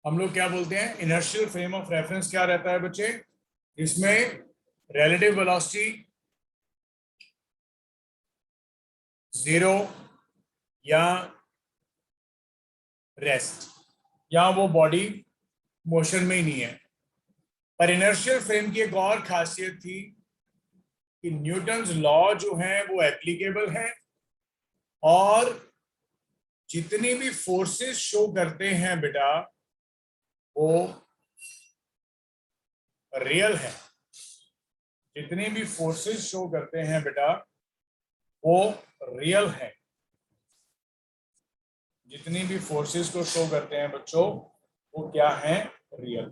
हम लोग क्या बोलते हैं, इनर्शियल फ्रेम ऑफ रेफरेंस क्या रहता है बच्चे, इसमें रिलेटिव वेलोसिटी 0 या रेस्ट, या वो बॉडी मोशन में ही नहीं है। पर इनर्शियल फ्रेम की एक और खासियत थी कि न्यूटन्स लॉ जो है वो एप्लीकेबल है, और जितनी भी फोर्सेस शो करते हैं बेटा वो रियल है। जितनी भी फोर्सेस शो करते हैं बेटा वो रियल है। जितनी भी फोर्सेस को शो करते हैं बच्चों वो क्या है, रियल।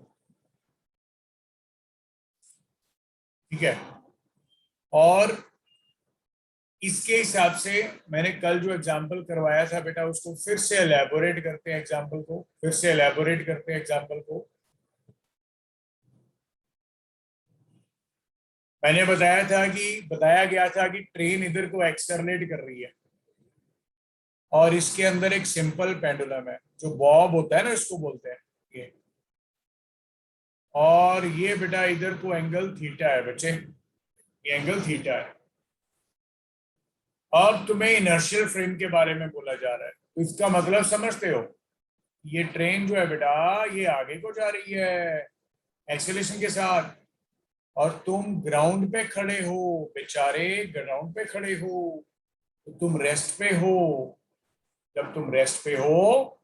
ठीक है। और इसके हिसाब से मैंने कल जो एग्जांपल करवाया था बेटा उसको फिर से एलैबोरेट करते हैं, एग्जांपल को फिर से एलैबोरेट करते हैं। एग्जांपल को मैंने बताया गया था कि ट्रेन इधर को एक्सलरेट कर रही है और इसके अंदर एक सिंपल पेंडुलम है जो बॉब होता है ना, इसको बोलते हैं ये। और ये बेटा इधर को एंगल थीटा है बच्चे, ये एंगल थीटा है। अब तुम्हें इनर्शियल फ्रेम के बारे में बोला जा रहा है, तो इसका मतलब समझते हो, ये ट्रेन जो है बेटा ये आगे को जा रही है एक्सेलरेशन के साथ, और तुम ग्राउंड पे खड़े हो बेचारे, ग्राउंड पे खड़े हो, तो तुम रेस्ट पे हो। जब तुम रेस्ट पे हो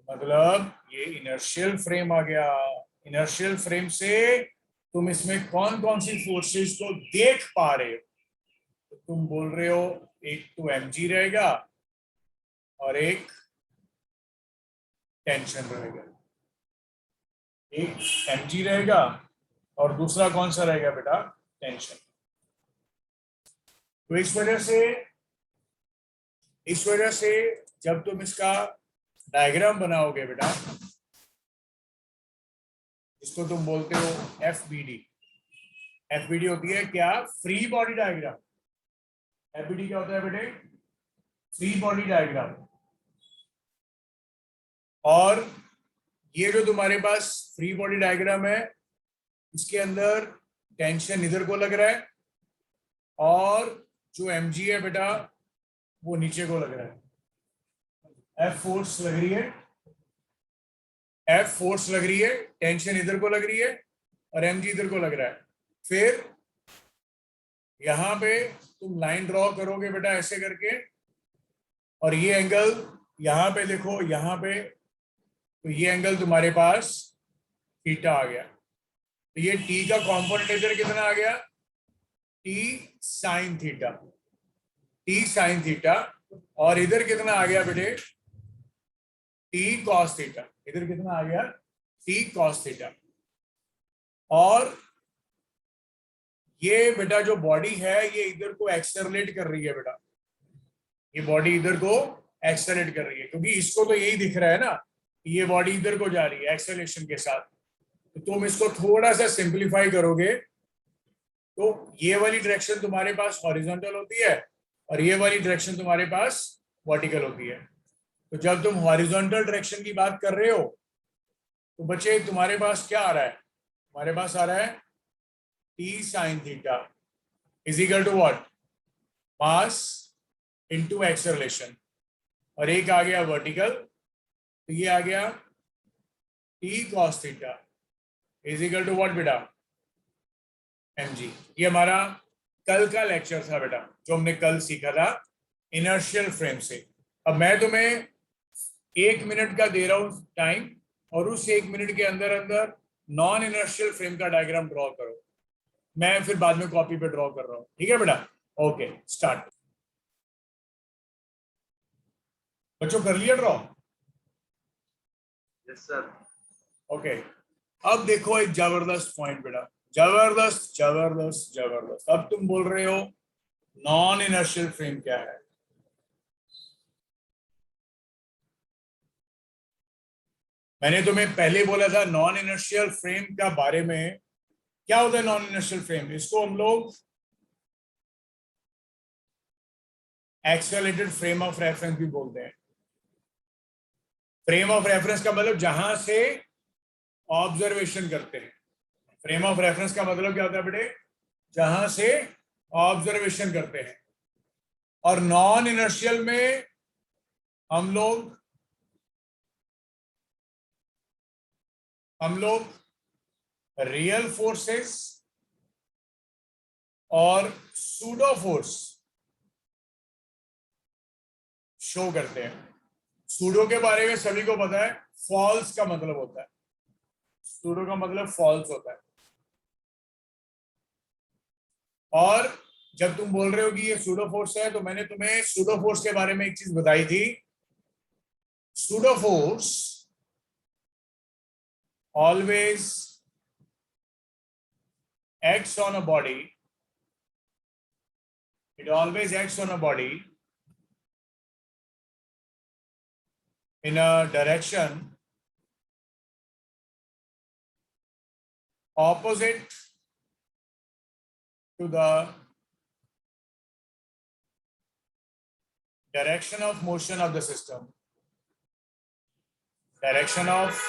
मतलब ये इनर्शियल फ्रेम आ गया। इनर्शियल फ्रेम से तुम इसमें कौन कौन सी फोर्सेस को देख पा रहे हो, तो तुम बोल रहे हो एक तो mg रहेगा और एक टेंशन रहेगा। एक mg रहेगा और दूसरा कौन सा रहेगा बेटा, टेंशन। तो इस वजह से जब तुम इसका डायग्राम बनाओगे बेटा, इसको तुम बोलते हो FBD। FBD होती है क्या, फ्री बॉडी डायग्राम। FBD क्या होता है बेटे, फ्री बॉडी डायग्राम। और ये जो तुम्हारे पास फ्री बॉडी डायग्राम है इसके अंदर टेंशन इधर को लग रहा है और जो mg है बेटा वो नीचे को लग रहा है। F फोर्स लग रही है, F फोर्स लग रही है, टेंशन इधर को लग रही है और mg इधर को लग रहा है। फिर यहां पे तुम लाइन ड्रॉ करोगे बेटा ऐसे करके, और ये एंगल यहां पे देखो, यहां पे तो ये एंगल तुम्हारे पास थीटा आ गया। तो ये t का कॉम्पोनेंट इधर कितना आ गया, t sine theta, t sine theta. और इधर कितना आ गया बेटे, t कॉस थीटा। इधर कितना आ गया, t कॉस थीटा। और ये बेटा जो बॉडी है ये इधर को एक्सेलरेट कर रही है बेटा, ये बॉडी इधर को एक्सेलरेट कर रही है, क्योंकि इसको तो यही दिख रहा है ना, ये बॉडी इधर को जा रही है एक्सेलरेशन के साथ। तो तुम इसको थोड़ा सा सिंपलीफाई करोगे तो ये वाली डायरेक्शन तुम्हारे पास हॉरिजॉन्टल होती है और ये वाली डायरेक्शन तुम्हारे पास वर्टिकल होती है। तो जब तुम हॉरिजॉन्टल डायरेक्शन की बात कर रहे हो तो बच्चे तुम्हारे पास क्या आ रहा है, तुम्हारे पास आ रहा है t sin theta is equal to what, mass into acceleration. और एक आ गया वर्टिकल, तो ये आ गया t cos theta is equal to what बेटा, mg। ये हमारा कल का लेक्चर था बेटा जो हमने कल सीखा था इनर्शियल फ्रेम से। अब मैं तुम्हें 1 मिनट का दे रहा हूं टाइम, और उस 1 मिनट के अंदर अंदर नॉन इनर्शियल फ्रेम का डायग्राम ड्रॉ करो। मैं फिर बाद में कॉपी पे ड्रॉ कर रहा हूं, ठीक है बेटा। Okay start. बच्चों कर लिया ड्रॉ? Yes sir. ओके अब देखो एक जबरदस्त पॉइंट बेटा, जबरदस्त जबरदस्त जबरदस्त। अब तुम बोल रहे हो नॉन इनर्शियल फ्रेम क्या है। मैंने तुम्हें पहले बोला था नॉन इनर्शियल फ्रेम का बारे में, क्या होता है नॉन इनर्शियल फ्रेम, इसको हम लोग एक्सेलरेटेड फ्रेम ऑफ रेफरेंस भी बोलते हैं। फ्रेम ऑफ रेफरेंस का मतलब जहां से ऑब्जर्वेशन करते हैं। फ्रेम ऑफ रेफरेंस का मतलब क्या होता है बेटे? जहां से ऑब्जर्वेशन करते हैं। और नॉन इनर्शियल में हम लोग रियल फोर्सेस और सूडो फोर्स शो करते हैं। सूडो के बारे में सभी को पता है, फॉल्स का मतलब होता है, सूडो का मतलब फॉल्स होता है। और जब तुम बोल रहे हो कि ये सूडो फोर्स है, तो मैंने तुम्हें सूडो फोर्स के बारे में एक चीज बताई थी। Pseudo force always acts on a body, it always acts on a body in a direction opposite to the direction of motion of the system. Direction of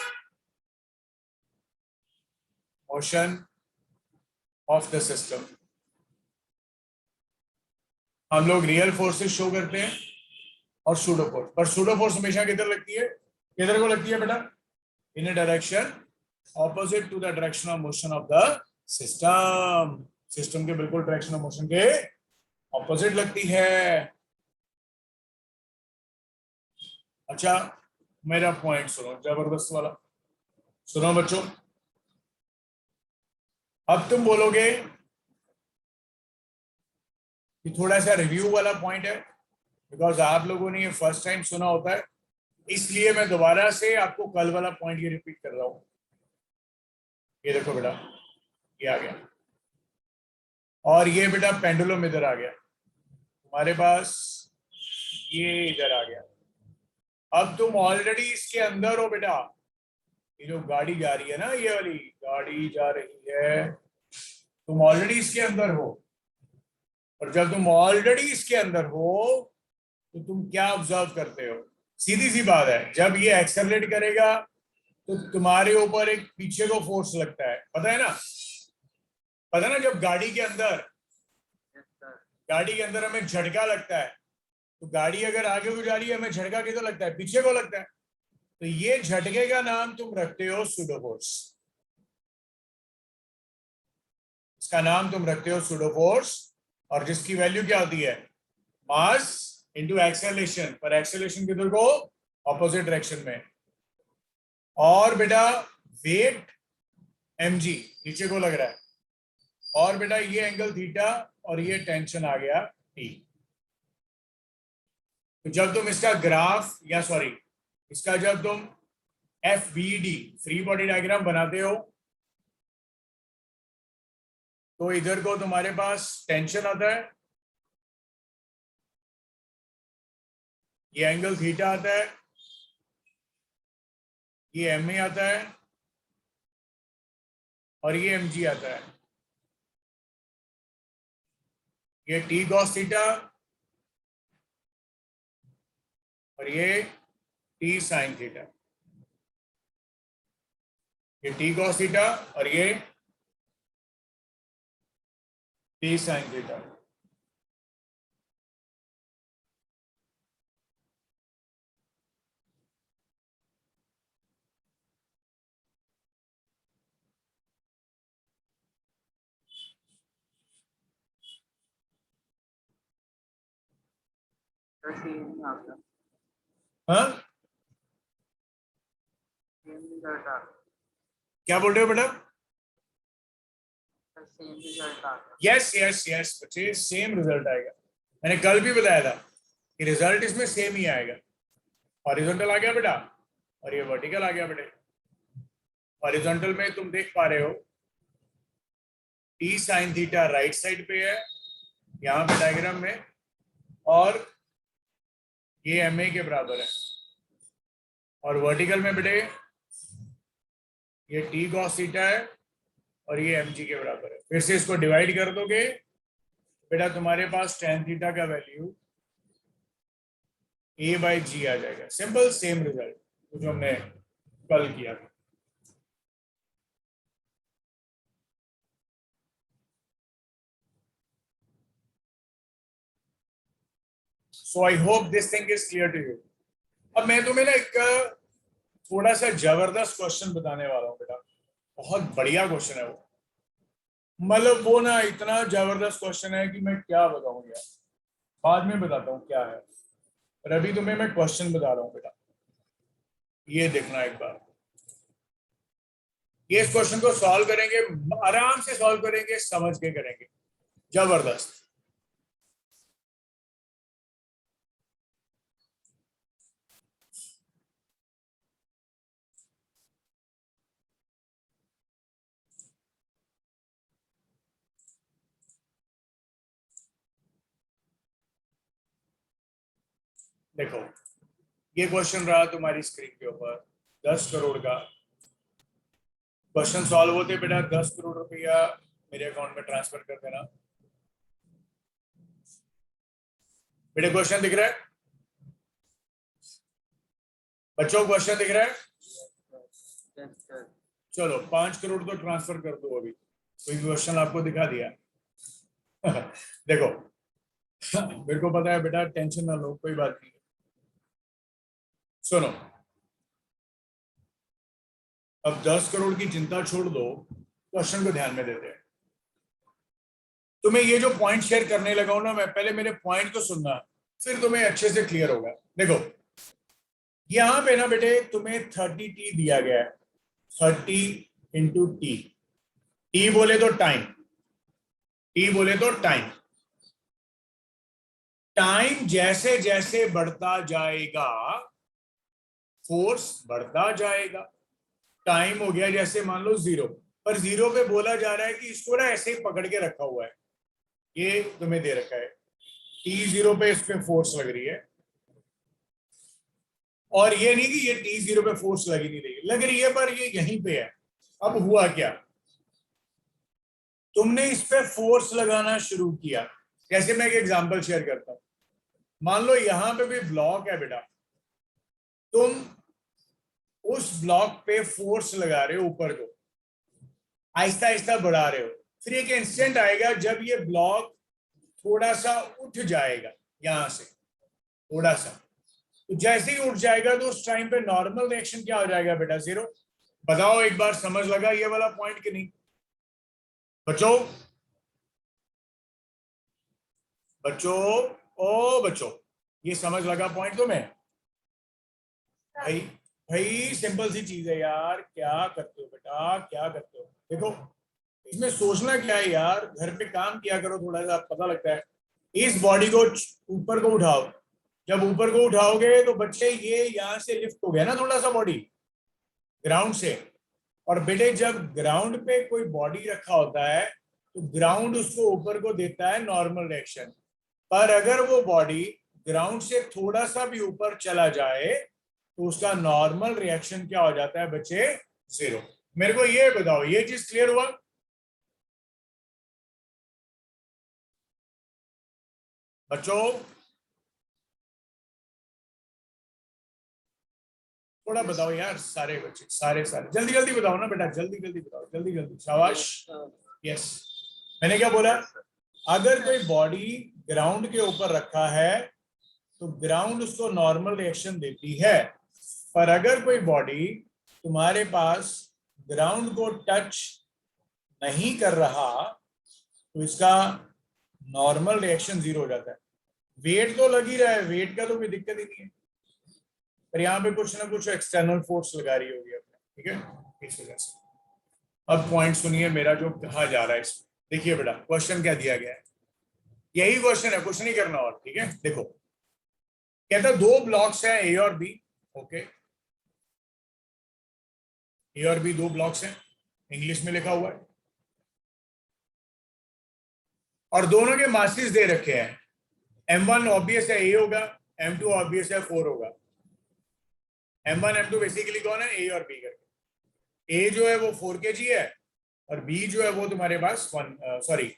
motion of the system. हम लोग real forces show करते हैं और pseudo force, पर pseudo force हमेशा किधर लगती है? किधर को लगती है बेटा? In a direction opposite to the direction of motion of the system. System के बिल्कुल डायरेक्शन ऑफ मोशन के ऑपोजिट लगती है। अच्छा, मेरा पॉइंट सुनो, जबरदस्त वाला सुनो बच्चों। अब तुम बोलोगे कि थोड़ा सा रिव्यू वाला पॉइंट है, बिकॉज आप लोगों ने ये फर्स्ट टाइम सुना होता है, इसलिए मैं दोबारा से आपको कल वाला पॉइंट ये रिपीट कर रहा हूं। ये देखो बेटा, ये आ गया, और ये बेटा पेंडुलम इधर आ गया तुम्हारे पास, ये इधर आ गया। अब तुम ऑलरेडी इसके अंदर हो बेटा। ये जो गाड़ी जा रही है ना, ये वाली गाड़ी जा रही है, तुम ऑलरेडी इसके अंदर हो। और जब तुम ऑलरेडी इसके अंदर हो तो तुम क्या ऑब्जर्व करते हो? सीधी सी बात है, जब ये एक्सेलरेट करेगा तो तुम्हारे ऊपर एक पीछे को फोर्स लगता है, पता है ना? पता है ना, जब गाड़ी के अंदर हमें झटका लगता है, तो गाड़ी अगर आगे को जा रही है, हमें झटका किधर लगता है? पीछे को लगता है। तो ये झटके का नाम तुम रखते हो सूडो फोर्स। इसका नाम तुम रखते हो सूडो फोर्स, और जिसकी वैल्यू क्या होती है? मास इंटू एक्सेलरेशन, पर एक्सेलरेशन किधर को? ऑपोजिट डायरेक्शन में। और बेटा वेट mg नीचे को लग रहा है, और बेटा ये एंगल थीटा, और ये टेंशन आ गया t। तो जब तुम इसका ग्राफ, या सॉरी इसका जब तुम FBD फ्री बॉडी डायग्राम बनाते हो, तो इधर को तुम्हारे पास टेंशन आता है, ये एंगल थीटा आता है, ये MA आता है, और ये mg आता है। ये t cos थीटा, और ये t sin थीटा। ये t cos थीटा और ये t sin थीटा। हाँ, क्या बोल रहे हो बेटा? यस यस यस बच्चे, सेम रिजल्ट आएगा। मैंने कल भी बताया था कि रिजल्ट इसमें सेम ही आएगा। हॉरिजॉन्टल आ गया बेटा, और ये वर्टिकल आ गया बेटे। हॉरिजॉन्टल में तुम देख पा रहे हो t sin theta right side पे है यहाँ पे डायग्राम में, और ये MA के बराबर है। और वर्टिकल में बेटे ये t cos थीटा है, और ये mg के बराबर है। फिर से इसको डिवाइड कर दोगे बेटा, तुम्हारे पास tan थीटा का वैल्यू a/g आ जाएगा। Simple, same result. तो जो हमने कल किया था। So I hope this thing is clear to you. अब मैं तुम्हें ना एक थोड़ा सा जबरदस्त क्वेश्चन बताने वाला हूँ बेटा, बहुत बढ़िया क्वेश्चन है वो। मतलब वो ना इतना जबरदस्त क्वेश्चन है कि मैं क्या बताऊं यार, बाद में बताता हूँ क्या है, पर अभी तुम्हें मैं क्वेश्चन बता रहा हूँ बेटा। ये देखना एक बार, ये इस क्वेश्चन को सॉल्व करेंगे, आराम से सॉल्व करेंगे, समझ के करेंगे, जबरदस्त। देखो ये क्वेश्चन रहा तुम्हारी स्क्रीन के ऊपर, 10 करोड़ का क्वेश्चन सॉल्व होते बेटा 10 करोड़ रुपया मेरे अकाउंट में ट्रांसफर कर देना। बेटे क्वेश्चन दिख रहा है बच्चों, क्वेश्चन दिख रहा है? चलो 5 करोड़ तो ट्रांसफर कर दो अभी, कोई क्वेश्चन आपको दिखा दिया। देखो मेरे को पता है बेटा, टेंशन ना लो, कोई बात नहीं। सुनो, अब 10 करोड़ की चिंता छोड़ दो, क्वेश्चन को ध्यान में देते हैं। तुम्हें ये जो पॉइंट शेयर करने लगा हूं ना मैं, पहले मेरे पॉइंट को सुनना, फिर तुम्हें अच्छे से क्लियर होगा। देखो यहां पे ना बेटे तुम्हें 30t दिया गया है, 30 × t। टी बोले तो टाइम, टी बोले तो टाइम। टाइम जैसे जैसे बढ़ता जाएगा फोर्स बढ़ता जाएगा। टाइम हो गया जैसे मान लो 0, पर 0 पे बोला जा रहा है कि इसको ना ऐसे ही पकड़ के रखा हुआ है, ये तुम्हें दे रखा है t0 पे, इस पे फोर्स लग रही है। और ये नहीं कि ये t0 पे फोर्स लगी नहीं रही, लग रही है, पर ये यहीं पे है। अब हुआ क्या, तुमने इस पे फोर्स लगाना शुरू किया। कैसे, मैं एक एग्जांपल शेयर करता हूं। मान लो यहां पे कोई ब्लॉक है बेटा, तुम उस ब्लॉक पे फोर्स लगा रहे हो, ऊपर को आहिस्ता आहिस्ता बढ़ा रहे हो। फिर एक इंस्टेंट आएगा जब ये ब्लॉक थोड़ा सा उठ जाएगा, यहां से थोड़ा सा, तो जैसे ही उठ जाएगा तो उस टाइम पे नॉर्मल रिएक्शन क्या हो जाएगा बेटा, 0। बताओ एक बार, समझ लगा ये वाला पॉइंट कि नहीं बच्चों? बच्चों, ओ बच्चों, ये समझ लगा पॉइंट तुम्हें? भाई भाई सिंपल सी चीज है यार, क्या करते हो बेटा, क्या करते हो? देखो इसमें सोचना क्या है यार, घर पे काम किया करो, थोड़ा सा पता लगता है। इस बॉडी को ऊपर को उठाओ, जब ऊपर को उठाओगे तो बच्चे ये यहां से लिफ्ट हो गया ना थोड़ा सा बॉडी ग्राउंड से। और बेटे जब ग्राउंड पे कोई बॉडी रखा होता है तो ग्राउंड उसको ऊपर को देता है नॉर्मल रिएक्शन। पर अगर वो बॉडी ग्राउंड से थोड़ा सा भी ऊपर चला जाए तो उसका नॉर्मल रिएक्शन क्या हो जाता है बच्चे, 0। मेरे को ये बताओ, ये चीज क्लियर हुआ? बच्चों थोड़ा बताओ यार, सारे बच्चे, सारे सारे जल्दी जल्दी बताओ ना बेटा, जल्दी जल्दी बताओ, जल्दी जल्दी, शाबाश। यस, मैंने क्या बोला? अगर कोई बॉडी ग्राउंड के ऊपर रखा है तो ग्राउंड उसको नॉर्मल रिएक्शन देती है। पर अगर कोई बॉडी तुम्हारे पास ग्राउंड को टच नहीं कर रहा तो इसका नॉर्मल रिएक्शन 0 हो जाता है। वेट तो लग ही रहा है, वेट का तो कोई दिक्कत ही नहीं है, पर यहाँ पे कुछ ना कुछ एक्सटर्नल फोर्स लगा रही होगी अपने, ठीक है, इस वजह से। अब पॉइंट सुनिए मेरा जो कहा जा रहा है इसमें। देखिए बेटा क्वेश्चन क्या दिया गया है, यही क्वेश्चन है, कुछ नहीं करना और, ठीक है। देखो कहता है 2 ब्लॉक्स हैं ए और बी, ओके, ए और बी 2 ब्लॉक्स हैं, इंग्लिश में लिखा हुआ है, और दोनों के मासेस दे रखे हैं। m1 ऑब्वियस है ए होगा, m2 ऑब्वियस है 4 होगा। m1 m2 बेसिकली कौन है, ए और बी करके। ए जो है वो 4 kg है और बी जो है वो तुम्हारे पास 1, sorry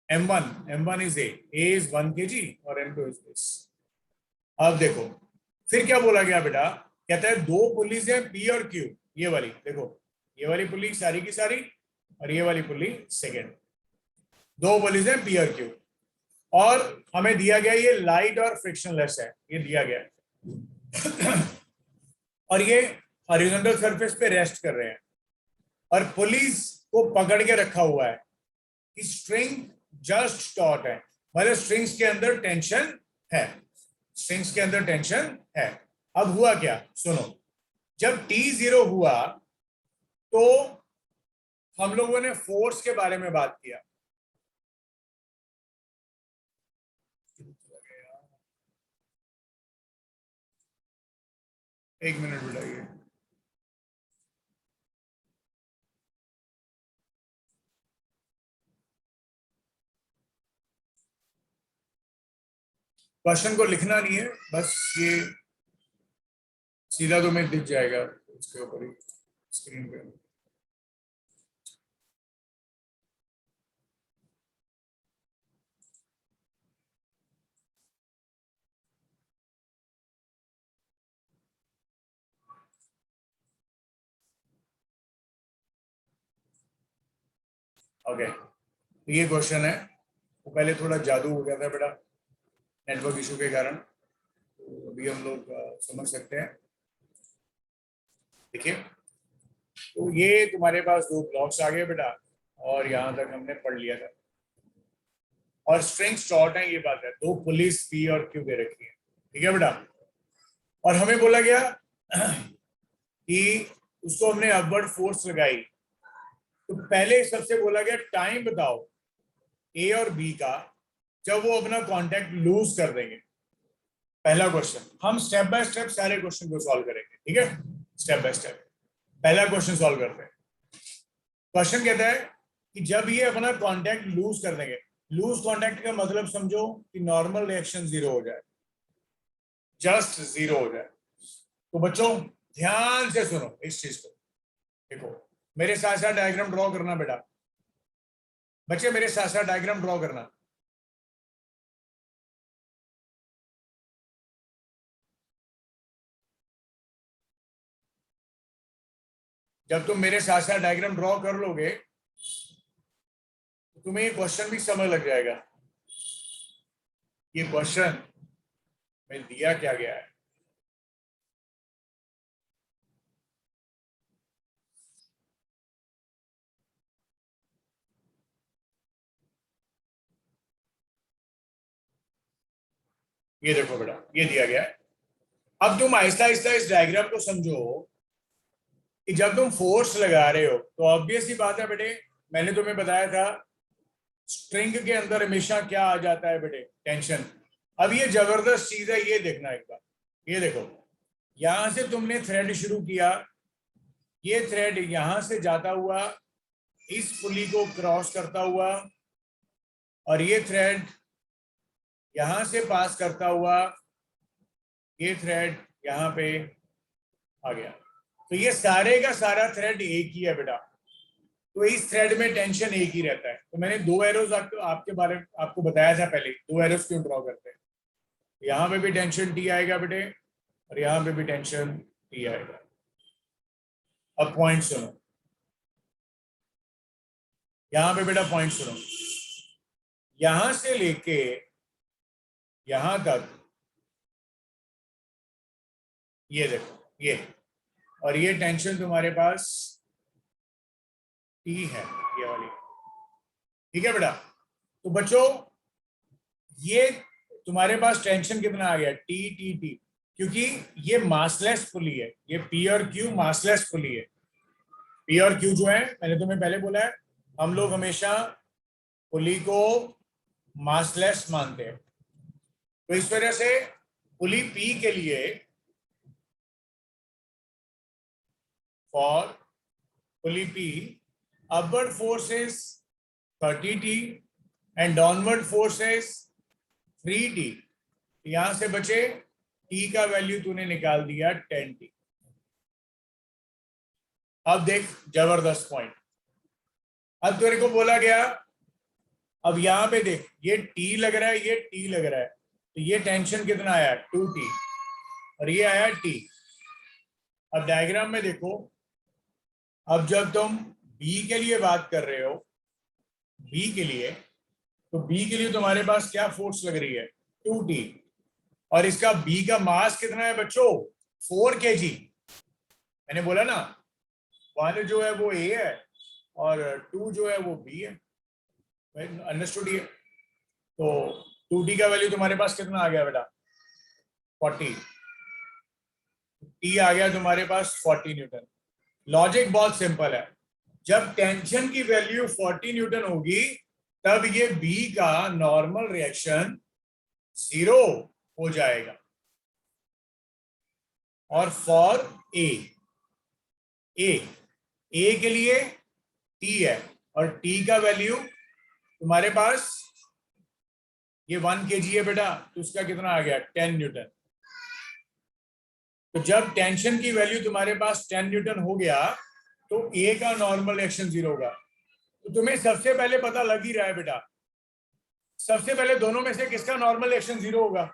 m1 is a is 1 kg और m2 इज दिस। अब देखो फिर क्या बोला गया बेटा, कहता है दो पुलीज है पी और क्यू, ये वाली देखो, ये वाली पुली सारी की सारी और ये वाली पुली सेकेंड, दो पुलिस है पी और क्यू, और हमें दिया गया ये लाइट और फ्रिक्शनलेस है, ये दिया गया है और ये हॉरिजॉन्टल सरफेस पे रेस्ट कर रहे हैं और पुलिस को पकड़ के रखा हुआ है, स्ट्रिंग जस्ट टॉट है, मतलब स्ट्रिंग्स के अंदर टेंशन है, स्ट्रिंग्स के अंदर टेंशन है। अब हुआ क्या सुनो, जब T0 हुआ तो हम लोगों ने फोर्स के बारे में बात किया, एक मिनट बिठाइए, क्वेश्चन को लिखना नहीं है, बस ये सीधा तुम्हें दिख जाएगा उसके ऊपर ही स्क्रीन पे। ओके, तो ये क्वेश्चन है, वो पहले थोड़ा जादू हो गया था बेटा नेटवर्क इशू के कारण, तो अभी हम लोग समझ सकते हैं। देखिए, तो ये तुम्हारे पास दो ब्लॉक्स आ गए बेटा, और यहां तक हमने पढ़ लिया था, और स्ट्रिंग शॉर्ट है, ये बात है, दो पुलिस पी और क्यू दे रखी है, ठीक है बेटा। और हमें बोला गया कि उसको हमने अपवर्ड फोर्स लगाई, तो पहले सबसे बोला गया टाइम बताओ ए और बी का जब वो अपना कांटेक्ट लूज कर देंगे। पहला क्वेश्चन, हम स्टेप बाय स्टेप सारे क्वेश्चन को सॉल्व करेंगे, ठीक है, स्टेप बाय स्टेप। पहला क्वेश्चन सॉल्व करते हैं। क्वेश्चन कहता है कि जब ये अपना कांटेक्ट लूज कर देंगे, लूज कांटेक्ट का मतलब समझो कि नॉर्मल रिएक्शन जीरो हो जाए, जस्ट जीरो हो जाए। तो बच्चों ध्यान से सुनो इस चीज को, देखो मेरे साथ साथ डायग्राम ड्रॉ करना बेटा, बच्चे मेरे साथ साथ डायग्राम ड्रॉ करना। जब तुम मेरे साथ साथ डायग्राम ड्रॉ कर लोगे तो तुम्हें ये क्वेश्चन भी समझ लग जाएगा, ये क्वेश्चन में दिया क्या गया है। ये देखो बेटा, ये दिया गया है। अब तुम आहिस्ता आहिस्ता इस डायग्राम को समझो कि जब तुम फोर्स लगा रहे हो तो ऑब्वियस ही बात है बेटे, मैंने तुम्हें बताया था स्ट्रिंग के अंदर हमेशा क्या आ जाता है बेटे, टेंशन। अब ये जबरदस्त चीज है, ये देखना एक बार, ये देखो, यहां से तुमने थ्रेड शुरू किया, ये थ्रेड यहां से जाता हुआ इस पुली को क्रॉस करता हुआ, और ये थ्रेड यहां से पास करता हुआ, ये थ्रेड यहां पे आ गया। तो ये सारे का सारा थ्रेड एक ही है बेटा, तो इस थ्रेड में टेंशन एक ही रहता है। तो मैंने दो एरोज आपके बारे में आपको बताया था पहले, दो एरोज क्यों ड्रॉ करते हैं। यहाँ पे भी टेंशन टी आएगा बेटे, और यहाँ पे भी टेंशन टी आएगा। अब पॉइंट सुनो, यहाँ पे बेटा पॉइंट सुनो, यहां से लेके यहां तक ये देखो, ये और ये टेंशन तुम्हारे पास टी है, ये वाली, ठीक है बेटा। तो बच्चों ये तुम्हारे पास टेंशन कितना आ गया, टी टी टी, क्योंकि ये मासलेस पुली है, ये पी और क्यू मासलेस पुली है। पी और क्यू जो है, मैंने तुम्हें पहले बोला है, हम लोग हमेशा पुली को मासलेस मानते हैं, तो इस वजह से पुली पी के लिए for pulley P upward force is 30T and downward force is 3T। यहां से बचे T का वैल्यू तूने निकाल दिया 10T। अब देख जबरदस्त पॉइंट, अब तेरे को बोला गया, अब यहां पे देख ये T लग रहा है, ये T लग रहा है, तो ये टेंशन कितना आया 2T, और ये आया T। अब डायग्राम में देखो, अब जब तुम बी के लिए बात कर रहे हो, बी के लिए, तो बी के लिए तुम्हारे पास क्या फोर्स लग रही है, 2T, और इसका बी का मास कितना है बच्चों, 4 kg। मैंने बोला ना, 1 जो है वो ए है और 2 जो है वो बी है, अंडरस्टूड ये। तो 2T का वैल्यू तुम्हारे पास कितना आ गया बेटा, 40, टी आ गया तुम्हारे पास 40 न्यूटन। लॉजिक बहुत सिंपल है, जब टेंशन की वैल्यू 40 न्यूटन होगी तब ये बी का नॉर्मल रिएक्शन 0 हो जाएगा। और फॉर ए, ए के लिए टी है और टी का वैल्यू तुम्हारे पास ये 1 kg है बेटा, तो उसका कितना आ गया, 10 न्यूटन। तो जब टेंशन की वैल्यू तुम्हारे पास 10 न्यूटन हो गया तो ए का नॉर्मल रिएक्शन 0 होगा। तो तुम्हें सबसे पहले पता लग ही रहा है बेटा, सबसे पहले दोनों में से किसका नॉर्मल रिएक्शन 0 होगा,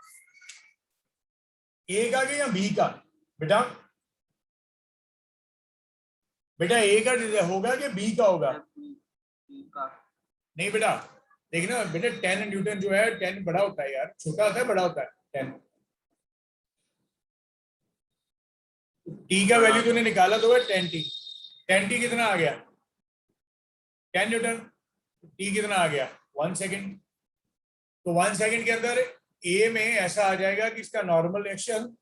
ए का या बी का बेटा, बेटा ए का होगा कि बी का होगा, नहीं बेटा, देखना बेटा 10 न्यूटन जो है, 10 बड़ा होता है यार, छोटा होता है बड़ा होता है 10। टी का वैल्यू तूने निकाला तो है 10T, 10T कितना आ गया, 10 न्यूटन। टी कितना आ गया, 1 सेकेंड। तो 1 सेकेंड के अंदर ए में ऐसा आ जाएगा कि इसका नॉर्मल रिएक्शन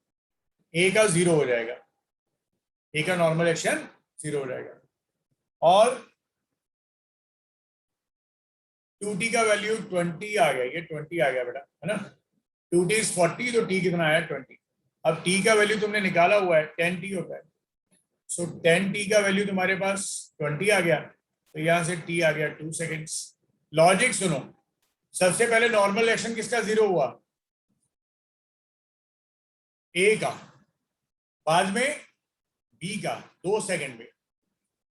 ए का 0 हो जाएगा, ए का नॉर्मल रिएक्शन 0 हो जाएगा। और 2T का वैल्यू 20 आ गया, ये 20 आ गया बेटा, है ना, 2T इज 40, तो T कितना आया 20। अब T का वैल्यू तुमने निकाला हुआ है 10T होता है, सो 10T का वैल्यू तुम्हारे पास 20 आ गया, तो यहां से T आ गया 2 सेकेंड्स। लॉजिक सुनो, सबसे पहले नॉर्मल रिएक्शन किसका 0 हुआ, ए का, बाद में बी का 2 सेकेंड में,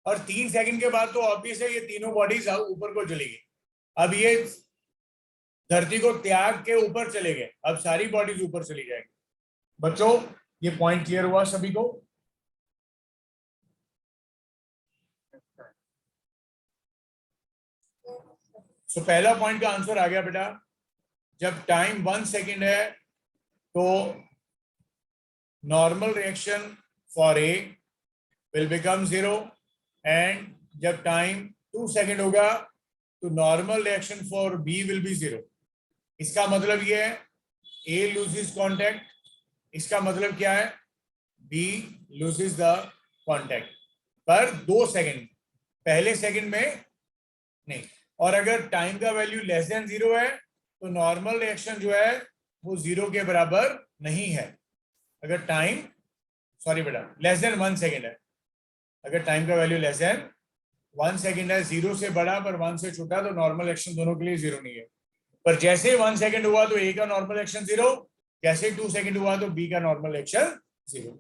और 3 सेकेंड के बाद तो ऑब्वियस है ये तीनों बॉडीज ऊपर को चली गई। अब ये धरती को त्याग के ऊपर चले गए, अब सारी बॉडीज ऊपर चली जाएंगी। बच्चों ये पॉइंट क्लियर हुआ सभी को, सो पहला पॉइंट का आंसर आ गया बेटा, जब टाइम 1 सेकेंड है तो normal reaction for A will become 0, एंड जब टाइम 2 सेकेंड होगा तो normal reaction for B will be 0। इसका मतलब ये है ए लूजेस कांटेक्ट, इसका मतलब क्या है, बी लूजेस द कांटेक्ट, पर 2 सेकेंड, पहले सेकेंड में नहीं। और अगर टाइम का वैल्यू लेस देन 0 है तो नॉर्मल रिएक्शन जो है वो 0 के बराबर नहीं है। अगर टाइम, सॉरी बेटा, लेस देन 1 सेकेंड है, अगर टाइम का वैल्यू लेस देन 1 सेकेंड है, 0 से बड़ा पर 1 से छोटा, तो नॉर्मल रिएक्शन दोनों के लिए 0 नहीं है। पर जैसे 1 सेकेंड हुआ तो ए का नॉर्मल रिएक्शन 0, जैसे 2 सेकेंड हुआ तो बी का नॉर्मल रिएक्शन 0।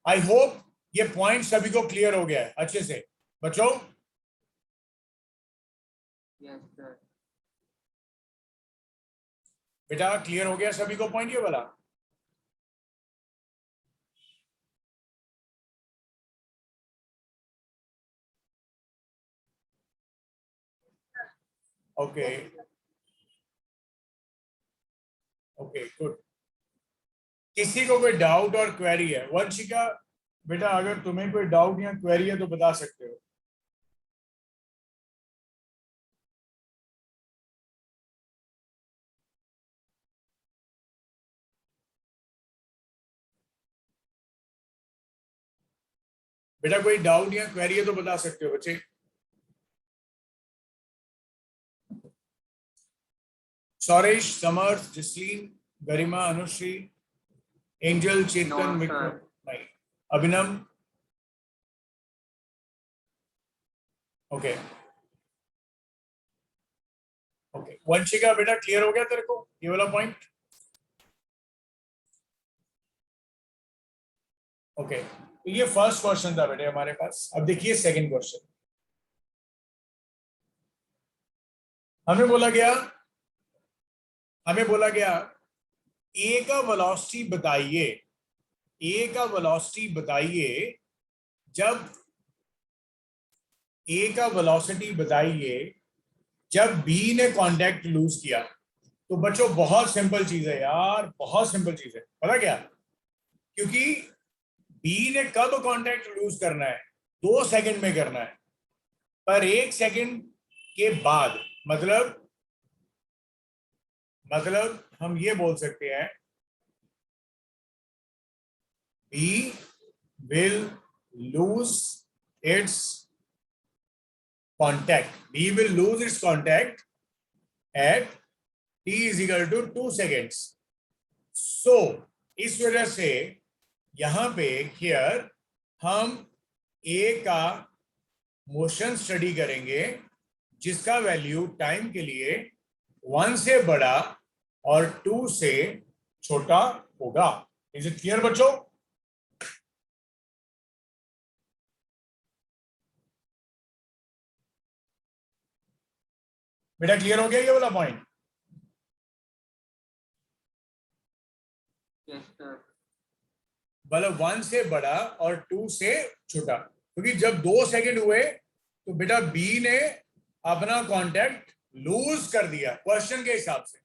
आई होप ये पॉइंट सभी को क्लियर हो गया है अच्छे से बच्चों। Yes sir. बेटा क्लियर हो गया सभी को पॉइंट ये वाला, ओके ओके गुड। किसी को कोई डाउट और क्वेरी है, वंशिका बेटा अगर तुम्हें कोई डाउट या क्वेरी है तो बता सकते हो। बेटा कोई डाउट या क्वेरी है तो बता सकते हो बच्चे। सौरेश, समर्थ, जसलीन, गरिमा, अनुश्री, एंजल, चेतन, विक्रम, नहीं, अभिनव, ओके ओके। वंशिका बेटा क्लियर हो गया तेरे को ये वाला पॉइंट, ओके। तो ये फर्स्ट क्वेश्चन था बेटे हमारे पास। अब देखिए सेकंड क्वेश्चन, हमें बोला गया ए का वेलोसिटी बताइए, ए का वेलोसिटी बताइए जब ए का वेलोसिटी बताइए जब बी ने कांटेक्ट लूज किया। तो बच्चों बहुत सिंपल चीज है यार, बहुत सिंपल चीज है। पता क्या, क्योंकि बी ने कब कांटेक्ट लूज करना है, 2 सेकंड में करना है, पर 1 सेकंड के बाद, मतलब हम ये बोल सकते हैं B will lose its contact, B will lose its contact at t is equal to 2 seconds. So इस वजह से यहां पे हियर हम ए का मोशन स्टडी करेंगे जिसका वैल्यू टाइम के लिए 1 से बड़ा और 2 से छोटा होगा। इज इट क्लियर बच्चों? बेटा क्लियर हो गया ये वाला पॉइंट? मतलब 1 से बड़ा और 2 से छोटा, क्योंकि जब 2 सेकंड हुए तो बेटा बी ने अपना कांटेक्ट लूज कर दिया क्वेश्चन के हिसाब से।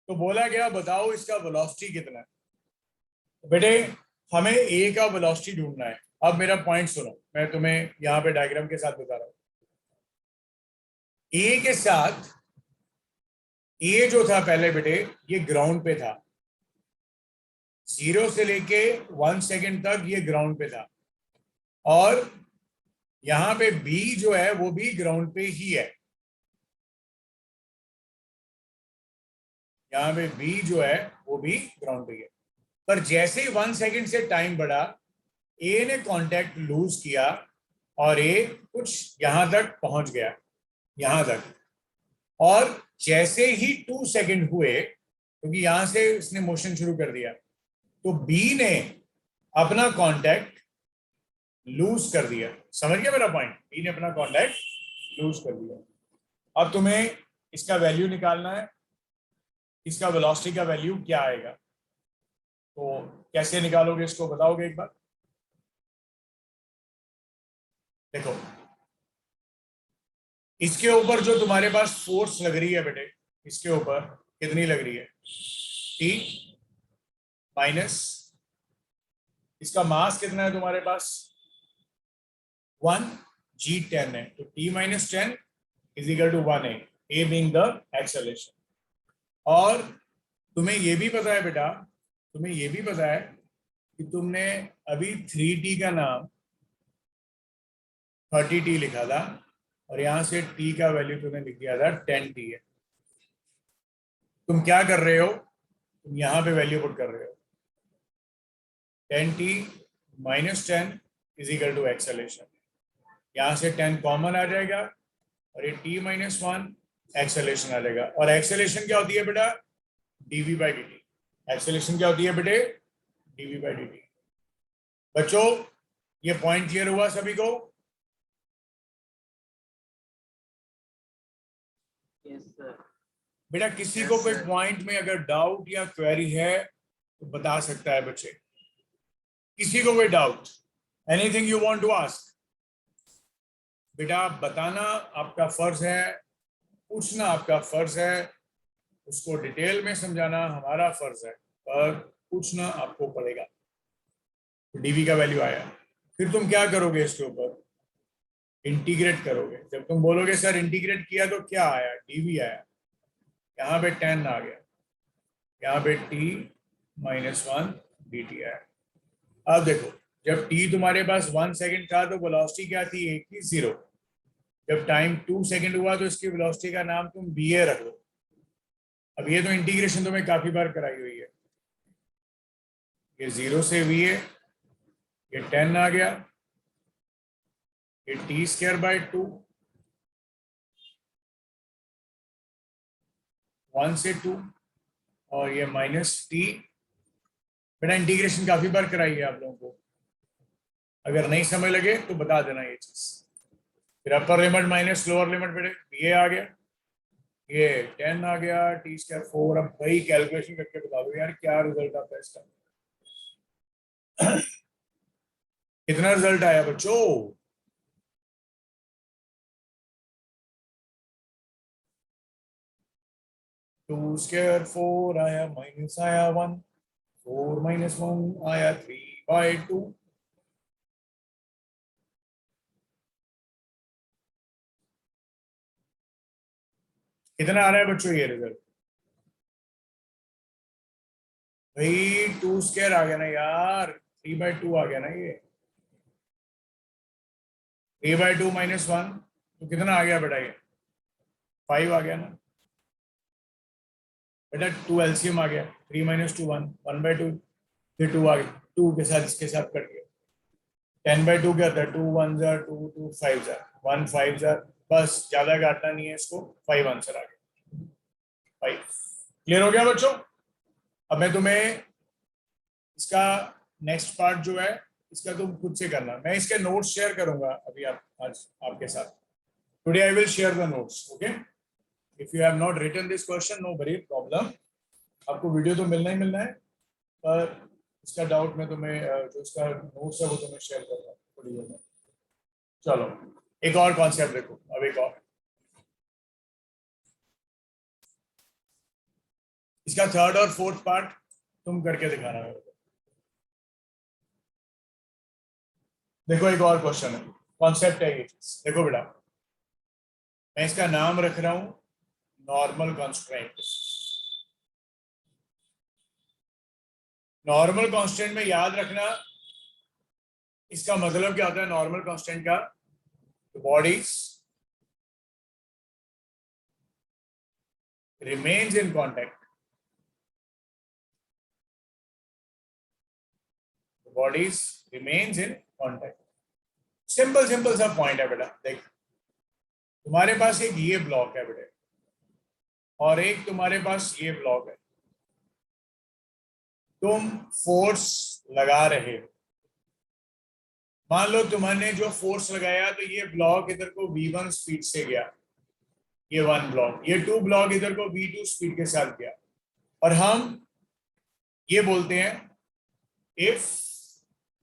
तो बोला गया बताओ इसका वेलोसिटी कितना है। तो बेटे हमें ए का वेलोसिटी ढूंढना है। अब मेरा पॉइंट सुनो, मैं तुम्हें यहां पे डायग्राम के साथ बता रहा हूं। ए के साथ, ए जो था पहले बेटे ये ग्राउंड पे था, 0 से लेके 1 सेकंड तक ये ग्राउंड पे था, और यहां पे बी जो है वो भी ग्राउंड पे ही है। यहां पे बी जो है वो भी ग्राउंड पे है, पर जैसे ही 1 सेकंड से टाइम बढ़ा ए ने कांटेक्ट लूज किया और ए कुछ यहां तक पहुंच गया, यहां तक। और जैसे ही 2 सेकंड हुए, क्योंकि यहां से इसने मोशन शुरू कर दिया, तो बी ने अपना कांटेक्ट लूज कर दिया। समझ गया मेरा पॉइंट? बी ने अपना कांटेक्ट लूज कर दिया। अब तुम्हें इसका वैल्यू निकालना है, इसका वेलोसिटी का वैल्यू क्या आएगा। तो कैसे निकालोगे इसको बताओगे एक बार? देखो इसके ऊपर जो तुम्हारे पास फोर्स लग रही है बेटे, इसके ऊपर कितनी लग रही है? टी माइनस इसका मास कितना है तुम्हारे पास? 1, जी 10 है, तो t minus 10 is equal to 1 a being the acceleration. और तुम्हें ये भी पता है बेटा, तुम्हें ये भी पता है कि तुमने अभी 3t का नाम 30t लिखा था, और यहां से t का वैल्यू तुमने लिख दिया था 10t है। तुम क्या कर रहे हो, तुम यहां पे वैल्यू पुट कर रहे हो 10t minus 10 is equal to acceleration. यहां से 10 कॉमन आ जाएगा और ये t माइनस 1 एक्सेलरेशन आ जाएगा। और एक्सेलरेशन क्या होती है बेटा? dv by dt। एक्सेलरेशन क्या होती है बेटे? dv by dt। बच्चों ये पॉइंट क्लियर हुआ सभी को? Yes sir. बेटा किसी को कोई पॉइंट में अगर डाउट या क्वेरी है तो बता सकता है बच्चे। किसी को कोई doubt, anything you want to ask? बेटा बताना आपका फर्ज है, पूछना आपका फर्ज है, उसको डिटेल में समझाना हमारा फर्ज है, पर पूछना आपको पड़ेगा। तो डीवी का वैल्यू आया, फिर तुम क्या करोगे इसके ऊपर? इंटीग्रेट करोगे। जब तुम बोलोगे सर इंटीग्रेट किया तो क्या आया? डीवी आया, यहाँ पे 10 आ गया, यहाँ पे t माइनस 1 dt आया। अब देखो जब t तुम्हारे पास 1 सेकंड था तो वेलोसिटी क्या थी? एक ही 0। जब टाइम 2 सेकंड हुआ तो इसकी वेलोसिटी का नाम तुम ba रख लो। अब ये तो इंटीग्रेशन तुम्हें काफी बार कराई हुई है। ये 0 से va, ये 10 आ गया, ये t स्क्वायर बाई 2, 1 से 2, और ये माइनस t। बेटा इंटीग्रेशन काफी बार कराई है आप लोगों को, अगर नहीं समझ लगे तो बता देना ये चीज। फिर upper limit minus lower limit बेटे ये आ गया, ये 10 आ गया, टी स्क्वायर 4। अब भाई कैलकुलेशन करके बता दो यार क्या रिजल्ट आता है इसका। कितना रिजल्ट आया बच्चों? 2 स्क्वायर 4 आया, माइनस आया 1, 4 माइनस 1 आया 3/2। कितना आ रहा है बच्चों ये रिजल्ट? भाई 2 स्क्वायर आ गया ना यार, 3/2 आ गया ना ये। 3/2 माइनस 1 तो कितना आ गया बेटा ये? 5 आ गया ना बेटा। 2 एलसीएम आ गया, 3 माइनस 2 1, 1/2, फिर 2 आ गया, 2 के साथ इसके साथ कट गया। 10/2 क्या था? 2 1 जार 2 2 5 जार 1 5 जार, बस ज्यादा काटना नहीं है इसको। 5 आंसर आ गया, 5। क्लियर हो गया बच्चों? अब मैं तुम्हें इसका नेक्स्ट पार्ट जो है इसका तुम खुद से करना। मैं इसके नोट्स शेयर करूंगा अभी आप आज आपके साथ। Today I will share the notes, okay? If you have not written this question, no very problem, आपको वीडियो तो मिलना ही मिलना है, पर इसका डाउट मैं तुम्हें जो इसका नोट्स है वो तुम्हें शेयर करूंगा थोड़ी देर में। चलो एक और कॉन्सेप्ट देखो, अब एक और इसका थर्ड और फोर्थ पार्ट तुम करके दिखाना मेरे को। देखो एक और क्वेश्चन है, कॉन्सेप्ट है ये चीज। देखो बेटा, मैं इसका नाम रख रहा हूं नॉर्मल कॉन्स्टेंट। नॉर्मल कांस्टेंट में याद रखना इसका मतलब क्या होता है। नॉर्मल कांस्टेंट का bodies remains in contact, bodies remains in contact. Simple simple सा पॉइंट है बेटा। देख, तुम्हारे पास एक ये ब्लॉक है बेटे और एक तुम्हारे पास ये ब्लॉक है। तुम फोर्स लगा रहे हो, मान लो तुमने जो फोर्स लगाया तो ये ब्लॉक इधर को v1 स्पीड से गया, ये 1 ब्लॉक, ये 2 ब्लॉक इधर को v2 स्पीड के साथ गया। और हम ये बोलते हैं if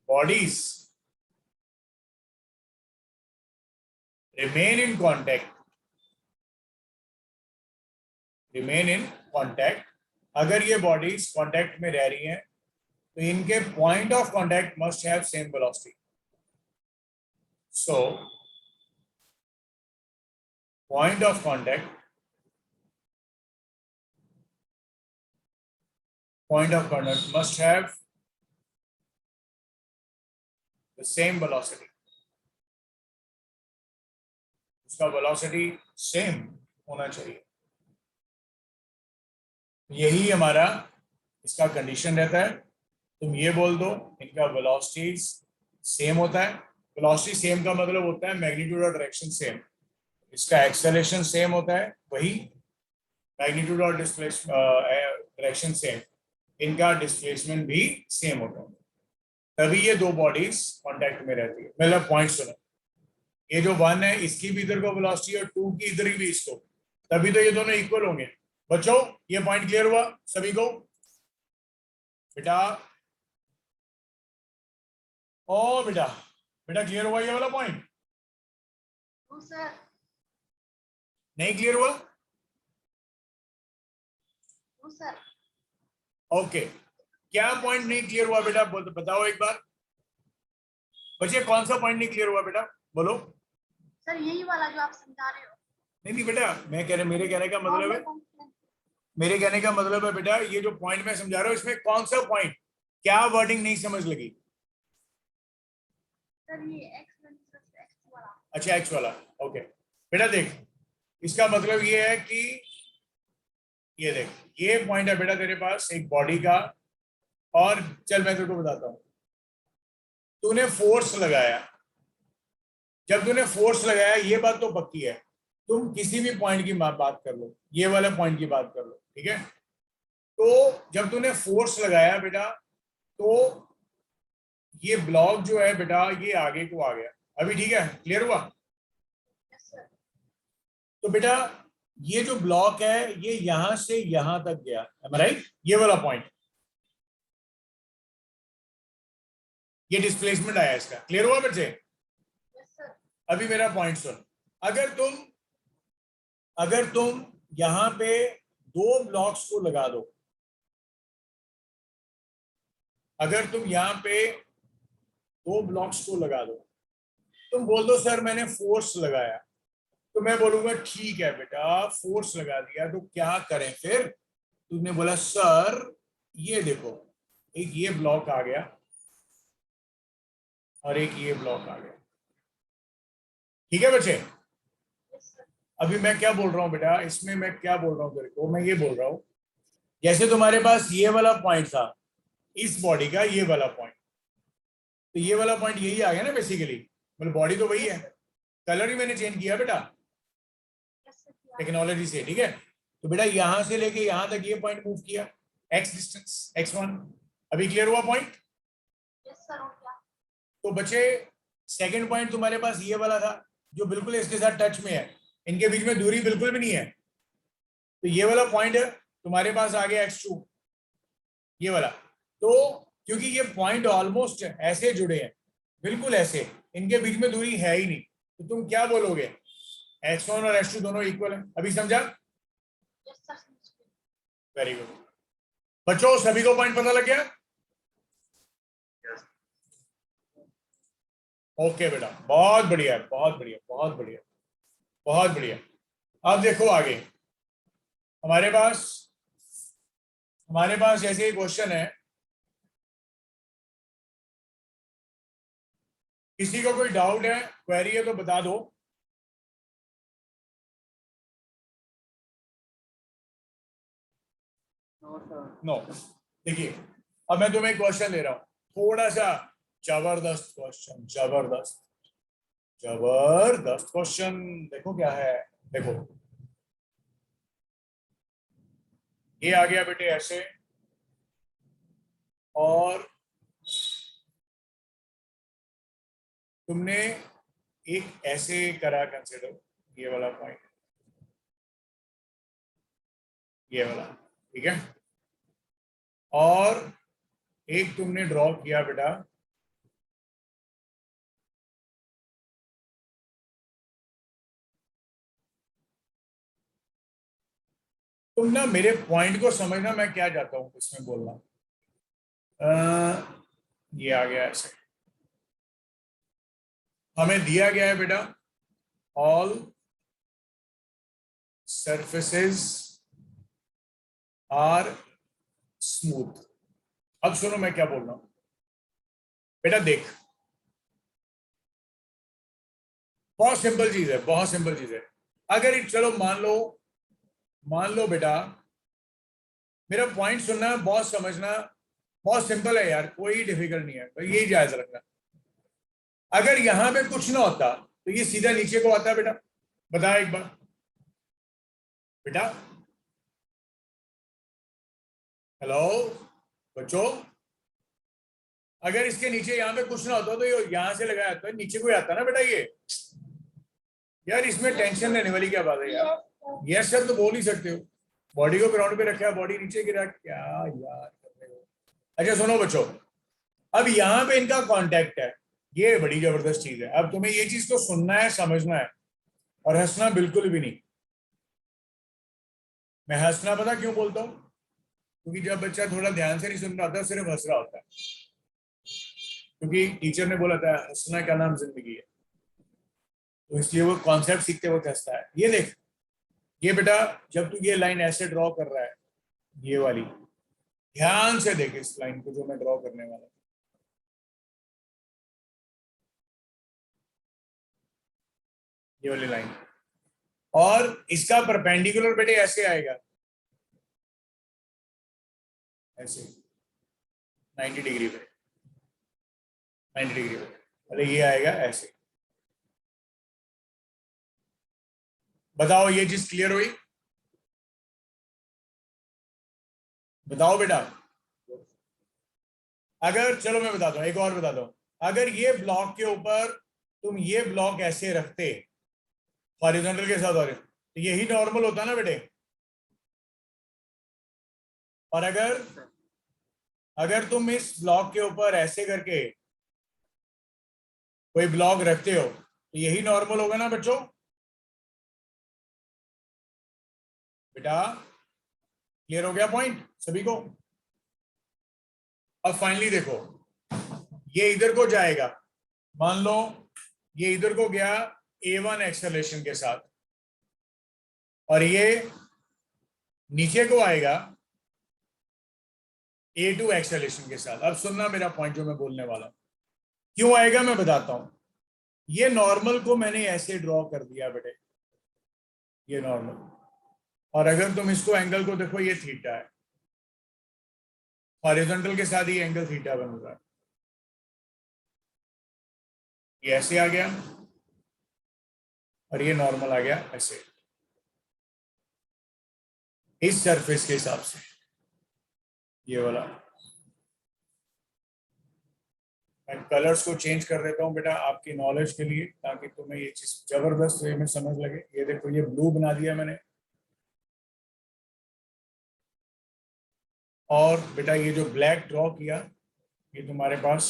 bodies remain in contact, remain in contact, अगर ये बॉडीज कांटेक्ट में रह रही हैं तो इनके point of contact must have same velocity. So point of contact must have the same velocity, उसका वेलोसिटी सेम होना चाहिए। यही हमारा इसका कंडीशन रहता है। तुम ये बोल दो इनका वेलोसिटीज सेम होता है। वेलोसिटी सेम का मतलब होता है मैग्नीट्यूड और डायरेक्शन सेम। इसका एक्सेलरेशन सेम होता है, वही मैग्नीट्यूड और डायरेक्शन सेम, इनका डिस्प्लेसमेंट भी सेम होता है, तभी ये दो बॉडीज कांटेक्ट में रहती है। मतलब पॉइंट सुनो, ये जो 1 है इसकी भी इधर को वेलोसिटी और 2 की इधर भी इसको, तभी तो ये दोनों इक्वल होंगे। बच्चों ये पॉइंट क्लियर हुआ सभी को? बेटा ओ बेटा, बेटा क्लियर हुआ ये वाला पॉइंट? सर नहीं क्लियर हुआ? सर ओके, क्या पॉइंट नहीं क्लियर हुआ बेटा? बताओ एक बार बच्चे, कौन सा पॉइंट नहीं क्लियर हुआ बेटा? बोलो। सर यही वाला जो आप समझा रहे हो। नहीं बेटा, मैं कह रहे, मेरे कहने का मतलब है, मेरे कहने का मतलब है बेटा, ये जो पॉइंट मैं समझा रहा हूँ इसमें कौन सा पॉइंट, क्या वर्डिंग नहीं समझ लगी? सर ये x वाला। अच्छा एक्स वाला, ओके बेटा। देख, इसका मतलब ये है कि ये देख, ये पॉइंट है बेटा तेरे पास एक बॉडी का, और चल मैं तेरे को बताता हूं। तूने फोर्स लगाया, जब तूने फोर्स लगाया, ये बात तो पक्की है, तुम किसी भी पॉइंट की बात कर लो, ये वाले पॉइंट की बात कर लो, ठीक है? तो जब तूने फोर्स लगाया बेटा, तो ये ब्लॉक जो है बेटा ये आगे को आ गया। अभी ठीक है, क्लियर हुआ? तो बेटा ये जो ब्लॉक है ये यहां से यहां तक गया, राइट? ये वाला पॉइंट, ये डिस्प्लेसमेंट आया इसका। क्लियर हुआ बच्चे? Yes sir. अभी मेरा पॉइंट सुन। अगर तुम यहां पे 2 ब्लॉक्स को लगा दो, अगर तुम यहां पे 2 ब्लॉक्स को लगा दो, तुम बोल दो सर मैंने फोर्स लगाया, तो मैं बोलूंगा ठीक है बेटा फोर्स लगा दिया, तो क्या करें फिर? तुमने बोला सर ये देखो, एक ये ब्लॉक आ गया और एक ये ब्लॉक आ गया। ठीक है बच्चे? Yes sir. अभी मैं क्या बोल रहा हूं बेटा, इसमें मैं क्या बोल रहा हूं तेरे को, मैं ये बोल रहा हूं जैसे तुम्हारे पास ये वाला पॉइंट था, इस बॉडी का ये वाला पॉइंट, तो ये वाला पॉइंट यही आ गया ना बेसिकली, मतलब बॉडी तो वही है, कलर ही मैंने चेंज किया बेटा यस सर किया। टेक्नोलॉजी से। ठीक है, तो बेटा यहां से लेके यहां तक ये पॉइंट मूव किया, एक्स डिस्टेंस x1। अभी क्लियर हुआ पॉइंट? यस सर हो गया। तो बच्चे सेकंड पॉइंट तुम्हारे पास ये वाला था जो बिल्कुल इसके साथ टच में है, इनके बीच में दूरी बिल्कुल भी नहीं है, तो ये वाला पॉइंट है तुम्हारे पास आ गया x2, ये वाला। तो क्योंकि ये पॉइंट ऑलमोस्ट ऐसे जुड़े हैं, बिल्कुल ऐसे, इनके बीच में दूरी है ही नहीं, तो तुम क्या बोलोगे? x1 और x2 दोनों इक्वल है। अभी समझा? यस सर समझ गए। वेरी गुड बच्चों, सभी को पॉइंट पता लग गया? ओके बेटा, बहुत बढ़िया, बहुत बढ़िया, बहुत बढ़िया, बहुत बढ़िया। अब देखो आगे हमारे पास जैसे ही क्वेश्चन है, किसी को कोई डाउट है, क्वेरी है तो बता दो। नो देखिए, अब मैं तुम्हें क्वेश्चन दे रहा हूं, थोड़ा सा जबरदस्त क्वेश्चन, जबरदस्त जबरदस्त क्वेश्चन। देखो क्या है, देखो ये आ गया बेटे ऐसे, और तुमने एक ऐसे करा कंसिडर, ये वाला पॉइंट, ये वाला, ठीक है, और एक तुमने ड्रॉ किया बेटा तुम ना मेरे पॉइंट को समझना, मैं क्या चाहता हूं इसमें बोलना। ये आ गया ऐसे, हमें दिया गया है बेटा ऑल सरफेसेस आर स्मूथ। अब सुनो मैं क्या बोल रहा हूं बेटा, देख बहुत सिंपल चीज है, बहुत सिंपल चीज है। अगर चलो मान लो बेटा, मेरा पॉइंट सुनना, बहुत समझना, बहुत सिंपल है यार, कोई डिफिकल्ट नहीं है, तो यही जायज रखना। अगर यहां पे कुछ ना होता तो ये सीधा नीचे को आता बेटा, बता एक बार बेटा, हेलो बच्चों, अगर इसके नीचे यहाँ पे कुछ ना होता तो ये यहां से लगाया तो नीचे को ही आता ना बेटा ये। यार इसमें टेंशन लेने वाली क्या बात है यार, यस सर तो बोल ही सकते हो, बॉडी को ग्राउंड पे रखा, बॉडी नीचे गिरा, क्या यार कर रहे हो। अच्छा सुनो बच्चों, अब यहाँ पे इनका कांटेक्ट है, ये बड़ी जबरदस्त चीज है। अब तुम्हें ये चीज तो सुनना है, समझना है, और हंसना बिल्कुल भी नहीं। मैं हंसना पता क्यों बोलता हूँ? क्योंकि जब बच्चा थोड़ा ध्यान से नहीं सुन रहा होता, सिर्फ हंस रहा होता है, क्योंकि टीचर ने बोला था हंसना का नाम जिंदगी है, तो इसलिए वो कॉन्सेप्ट सीखते वक्त हंसता है। ये देख, ये बेटा जब तू ये लाइन ऐसे ड्रॉ कर रहा है, ये वाली, ध्यान से देख इस लाइन को जो मैं ड्रॉ करने वाला हूं, ये वाली लाइन, और इसका परपेंडिकुलर बेटे ऐसे आएगा, ऐसे 90 डिग्री पे, 90 डिग्री पे, मतलब ये आएगा ऐसे। बताओ ये चीज क्लियर हुई? बताओ बेटा। अगर चलो मैं बताता हूँ, एक और बताता हूँ, अगर ये ब्लॉक के ऊपर तुम ये ब्लॉक ऐसे रखते हॉरिजॉन्टल के साथ, और तो यही नॉर्मल होता ना बेटे, और अगर तुम इस ब्लॉक के ऊपर ऐसे करके कोई ब्लॉक रखते हो तो यही नॉर्मल होगा ना बच्चों? बेटा क्लियर हो गया पॉइंट सभी को? अब फाइनली देखो, ये इधर को जाएगा, मान लो ये इधर को गया A1 एक्सेलरेशन के साथ, और ये नीचे को आएगा A2 एक्सेलरेशन के साथ। अब सुनना मेरा पॉइंट जो मैं बोलने वाला हूं, क्यों आएगा मैं बताता हूं। ये नॉर्मल को मैंने ऐसे ड्रॉ कर दिया बेटे, ये नॉर्मल, और अगर तुम इसको एंगल को देखो, ये थीटा है, हॉरिजॉन्टल के साथ ये एंगल थीटा बन रहा है, ये ऐसे आ गया और ये नॉर्मल आ गया ऐसे, इस सरफेस के हिसाब से ये वाला। मैं कलर्स को चेंज कर देता हूं बेटा आपकी नॉलेज के लिए, ताकि तुम्हें ये चीज जबरदस्त वे में समझ लगे। ये देखो, ये ब्लू बना दिया मैंने, और बेटा ये जो ब्लैक ड्रॉ किया ये तुम्हारे पास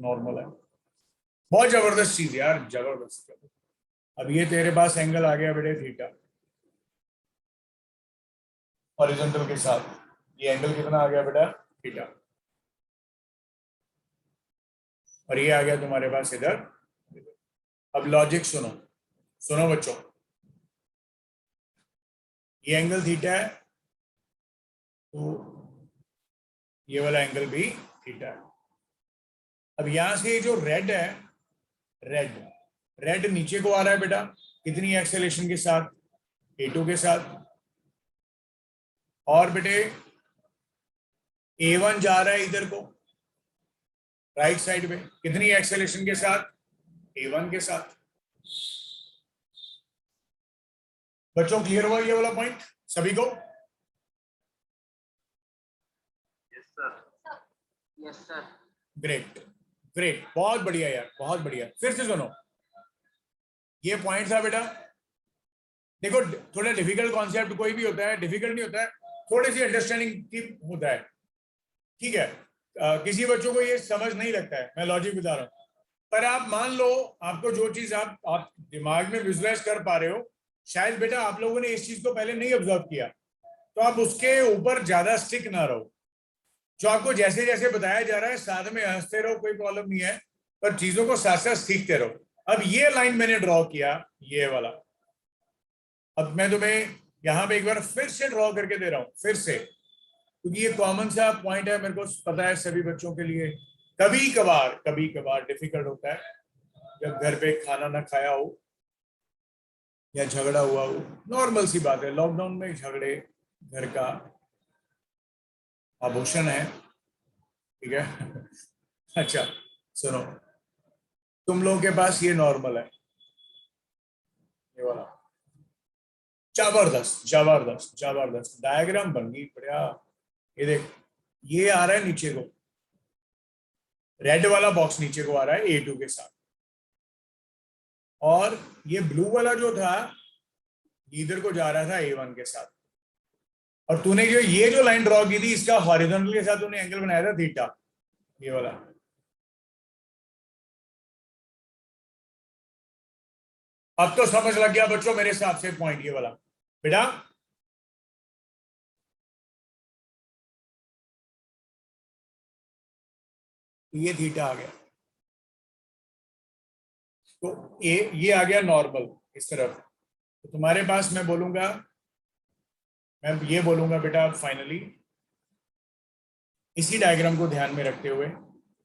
नॉर्मल है। बहुत जबरदस्त चीज यार, जबरदस्त। अब ये तेरे पास एंगल आ गया बेटे थीटा, हॉरिजॉन्टल के साथ ये एंगल कितना आ गया बेटा? थीटा। और ये आ गया तुम्हारे पास इधर। अब लॉजिक सुनो, सुनो बच्चों, ये एंगल थीटा है तो ये वाला एंगल भी थीटा है। अब यहां से जो रेड है, रेड रेड नीचे को आ रहा है बेटा, कितनी एक्सेलेरेशन के साथ? A2 के साथ। और बेटे A1 जा रहा है इधर को, राइट साइड में, कितनी एक्सेलेरेशन के साथ? A1 के साथ। बच्चों क्लियर हुआ ये वाला पॉइंट सभी को? Yes sir. Yes sir. Great great, बहुत बढ़िया यार, बहुत बढ़िया। फिर से सुनो, ये पॉइंट था बेटा। देखो थोड़ा डिफिकल्ट कॉन्सेप्ट कोई भी होता है, डिफिकल्ट नहीं होता है, थोड़ी सी अंडरस्टैंडिंग की होता है, ठीक है। किसी बच्चों को ये समझ नहीं लगता है, मैं लॉजिक बता रहा हूँ। पर आप मान लो आपको जो चीज आप दिमाग में विजुअलाइज कर पा रहे हो, शायद बेटा आप लोगों ने इस चीज को पहले नहीं ऑब्जर्व किया, तो आप उसके ऊपर ज्यादा स्टिक ना रहो। जो आपको जैसे जैसे बताया जा रहा है साथ में हंसते रहो, कोई प्रॉब्लम नहीं है, पर चीजों को साथ साथ सीखते रहो। अब ये लाइन मैंने ड्रॉ किया, ये वाला। अब मैं तुम्हें यहाँ पे एक बार फिर से ड्रॉ करके दे रहा हूँ, फिर से, क्योंकि ये कॉमन सा पॉइंट है, मेरे को पता है सभी बच्चों के लिए कभी कभार डिफिकल्ट होता है जब घर पे खाना ना खाया हो या झगड़ा हुआ हो। नॉर्मल सी बात है, लॉकडाउन में झगड़े घर का आभूषण है, ठीक है। अच्छा सुनो, तुम लोगों के पास ये नॉर्मल है, ये वाला, जबरदस्त जबरदस्त जबरदस्त डायग्राम बन गई बढ़िया। ये देख, ये आ रहा है नीचे को, रेड वाला बॉक्स नीचे को आ रहा है A2 के साथ, और ये ब्लू वाला जो था इधर को जा रहा था A1 के साथ। और तूने जो ये जो लाइन ड्रॉ की थी, इसका हॉरिजॉन्टल के साथ तूने एंगल बनाया था थीटा, ये वाला। अब तो समझ लग गया बच्चों मेरे हिसाब से पॉइंट ये वाला बेटा। ये थीटा आ गया, तो ये आ गया नॉर्मल इस तरफ। तो तुम्हारे पास मैं बोलूंगा, मैं ये बोलूंगा बेटा फाइनली, इसी डायग्राम को ध्यान में रखते हुए,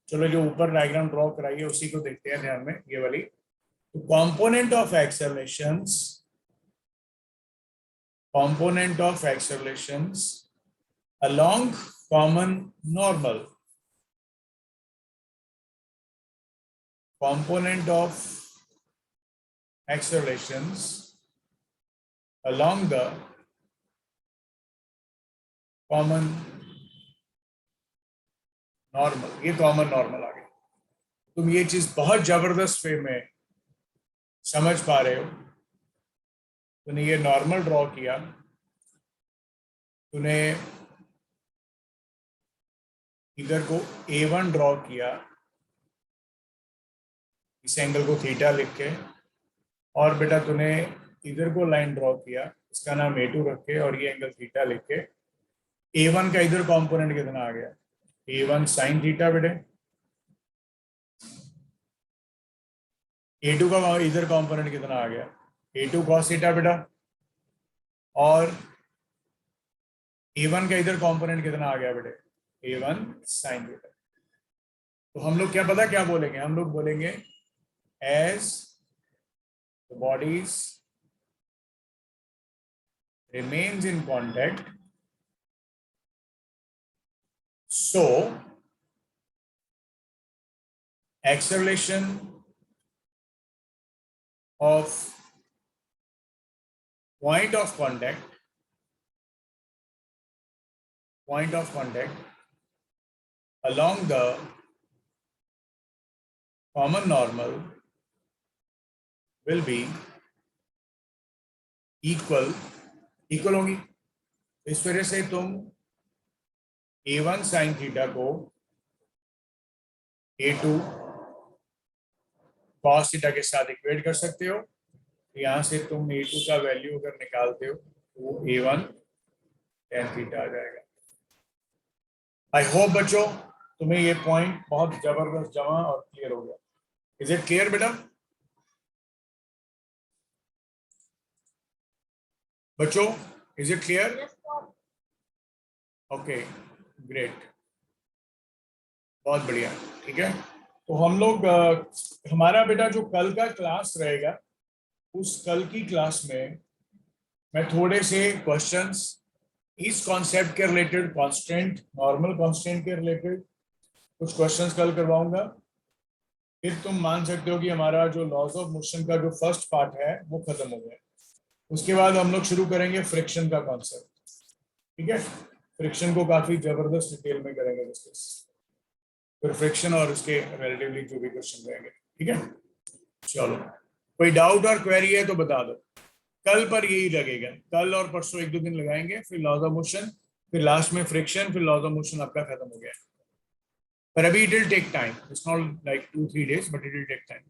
चलो जो ऊपर डायग्राम ड्रॉ कराई है उसी को देखते हैं ध्यान में, ये वाली। तो component of accelerations along common normal, component of accelerations along the common normal, ये कॉमन नॉर्मल आ गया। तुम ये चीज बहुत जबरदस्त वे में समझ पा रहे हो। तूने ये नॉर्मल ड्रॉ किया, तूने इधर को A1 ड्रॉ किया, इस एंगल को थीटा लिख के, और बेटा तूने इधर को लाइन ड्रॉ किया, इसका नाम A2 रख के, और ये एंगल थीटा लिख के, A1 का इधर कंपोनेंट कितना आ गया, A1 साइन थीटा बेटे, A2 का इधर कंपोनेंट कितना आ गया, A2 cos थीटा बेटा, और A1 का इधर कंपोनेंट कितना आ गया बेटे, A1 साइन थीटा। तो हम लोग क्या पता क्या बोलेंगे, हम लोग बोलेंगे as the bodies remains in contact, so acceleration of point of contact along the common normal will be equal होगी। इस वजह से तुम A1 साइन थीटा को A2 cos थीटा के साथ इक्वेट कर सकते हो। यहां से तुम A2 का वैल्यू अगर निकालते हो तो वो A1 tan थीटा आ जाएगा। आई होप बच्चों तुम्हें ये पॉइंट बहुत जबरदस्त जमा और क्लियर हो गया। इज इट क्लियर बेटा? बच्चों is it clear? Yes, sir. Okay great, बहुत बढ़िया। ठीक है, तो हम लोग हमारा बेटा जो कल का क्लास रहेगा, उस कल की क्लास में मैं थोड़े से क्वेश्चंस इस कॉन्सेप्ट के रिलेटेड, कांस्टेंट, नॉर्मल कांस्टेंट के रिलेटेड कुछ क्वेश्चंस कल करवाऊंगा। फिर तुम मान सकते हो कि हमारा जो लॉज ऑफ मोशन का जो फर्स्ट पार्ट है वो खत्म हो गया। उसके बाद हम लोग शुरू करेंगे फ्रिक्शन का कॉन्सेप्ट। ठीक है, फ्रिक्शन को काफी जबरदस्त डिटेल में करेंगे डिस्कस, फिर फ्रिक्शन और उसके रिलेटिवली जो भी क्वेश्चन रहेंगे। ठीक है, चलो कोई डाउट और क्वेरी है तो बता दो। कल पर यही लगेगा, कल और परसों एक दो दिन लगाएंगे, फिर लॉज ऑफ मोशन, फिर लास्ट में फ्रिक्शन, फिर लॉज ऑफ मोशन आपका खत्म हो गया। पर अभी it will take time, it's not like 2-3 days, but it will take time.